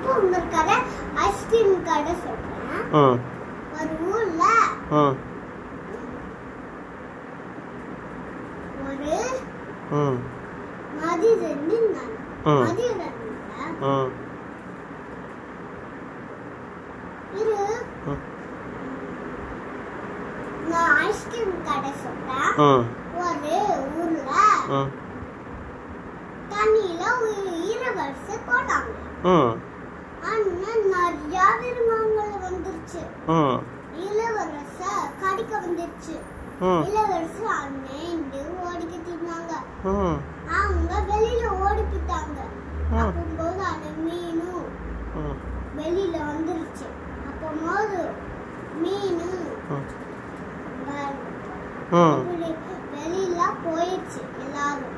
இப்போ உங்களுக்காக ஐஸ்கிரீம் கடை சொல்றேன். ஒரு ஊர்ல ஒரு மதிரன் இருந்தாங்க. நான் ஐஸ்கிரீம் கடை சொல்றேன். ஒரு ஊர்ல தண்ணியில ஒரு இளவரசி போட்டாங்க. ஆனா நிறைய விரும்பங்கள் வந்துருச்சு. இளவரச கடிக்க வந்துருச்சு. இளவரசி அண்ணே ஓடிக்கிட்டு இருந்தாங்க. அவங்க வெளியில ஓடி போயிட்டாங்க. அப்போது அந்த மீனும் வெளியில வந்துருச்சு. அப்போது மீனு வெளியில போயிடுச்சு எல்லாரும்.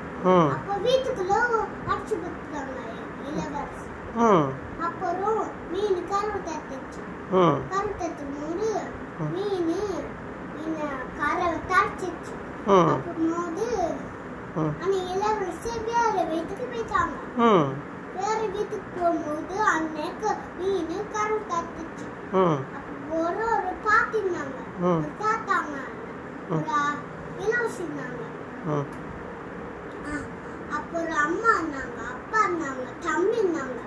அப்ப வீட்டுக்குள்ள அடிச்சு போட்டாங்க இளவரசி. அப்புறம் மீன் கரு தட்டுச்சு. கரு தட்டும் போது மீனு கரை தடிச்சிச்சு. அப்போது அந்த இளவரசி வேற வீட்டுக்கு போயிட்டாங்க. வேற வீட்டுக்கு போகும்போது அன்னைக்கு மீன் கரு தட்டுச்சு. ஒரு பாட்டி இருந்தாங்க, ஒரு தாத்தாங்க, ஒரு இளவரசி இருந்தாங்க. அப்புறம் அம்மா இருந்தாங்க, அப்பா இருந்தாங்க, தம்பி இருந்தாங்க,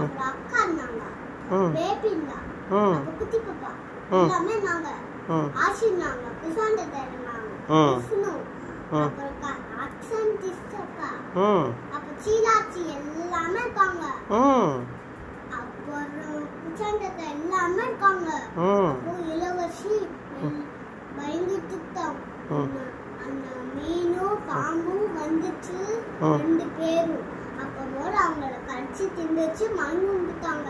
அப்புறம் அக்கா இருந்தாங்க, பேபி இருந்தாங்க, அப்புறம் குட்டி பாப்பா எல்லாமே இருந்தாங்க. ஆஷி இருந்தாங்க, குசாண்ட இருந்தாங்க, விஷ்ணு, அப்புறம் அக்ஷன் திஸ்தப்பா, அப்புறம் சீலாச்சி எல்லாமே இருக்காங்க. அப்புறம் குசாண்ட எல்லாமே இருக்காங்க. அப்புறம் இளவரசி பயந்துட்டாங்க. அந்த மீனும் பாம்பும் வந்துச்சு ரெண்டு பேரும். அப்போது அவங்கள கடிச்சு திண்டுச்சு மண் உண்டுட்டாங்க.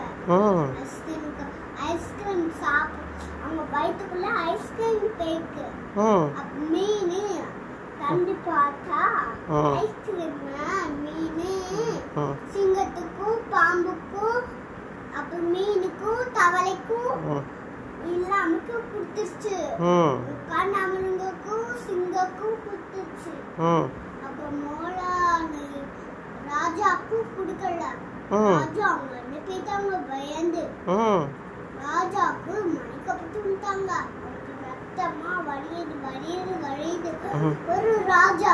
ஐஸ்கிரீம் சாப்பிட்டு அவங்க வயிற்றுக்குள்ள ஐஸ்கிரீம் பேக்கு. மீனு தண்டி பார்த்தா ஐஸ்கிரீம் மீனு சிங்கத்துக்கும் பாம்புக்கும் அப்புறம் மீனுக்கும் தவளைக்கும் எல்லாமுக்கு கொடுத்துருச்சு. கண்ணாமலுங்களுக்கும் சிங்கக்கும் கொடுத்துருச்சு. அப்புறம் ராஜாக்கும் கொடுக்கல. ராஜா அவங்க என்ன போயிட்டாங்க பயந்து. ராஜாக்கு மணிக்கப்பட்டு விட்டாங்க. ரத்தமா வழியுது. ஒரு ராஜா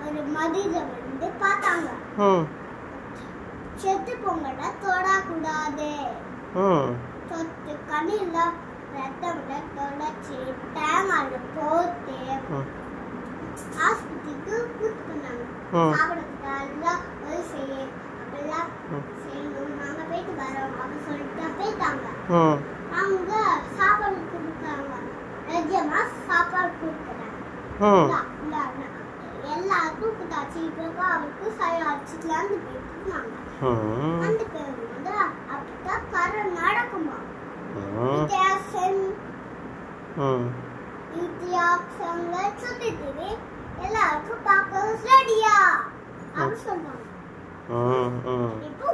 ஒரு மதித வந்து பார்த்தாங்க. செத்து பொங்கல தொடக்கூடாது. தொட்டு கண்ணில ரத்தம் தொடச்சு தேங்காய் போட்டு ஆஸ்பத்திரிக்கு கூட்டு பண்ணாங்க. சாப்பிடறதுக்கு எல்லாம் அப்படிலாம் செய்யணும், நாங்க போயிட்டு வரோம் அப்படின்னு சொல்லிட்டு போயிட்டாங்க. அவங்க சாப்பாடு கொடுத்தாங்க. ரஜமா சாப்பாடு கொடுக்குறாங்க. எல்லாருக்கும் கொடுத்தாச்சு. இப்போ அவருக்கு அடிச்சுக்கலான்னு போயிட்டு அந்த பேர் வந்து அப்படித்தான் கரை நடக்குமா. வித்தியாசங்கள் சுத்திட்டு எல்லாருக்கும் பார்க்க ரெடியா அப்படின்னு சொல்றாங்க. இப்போ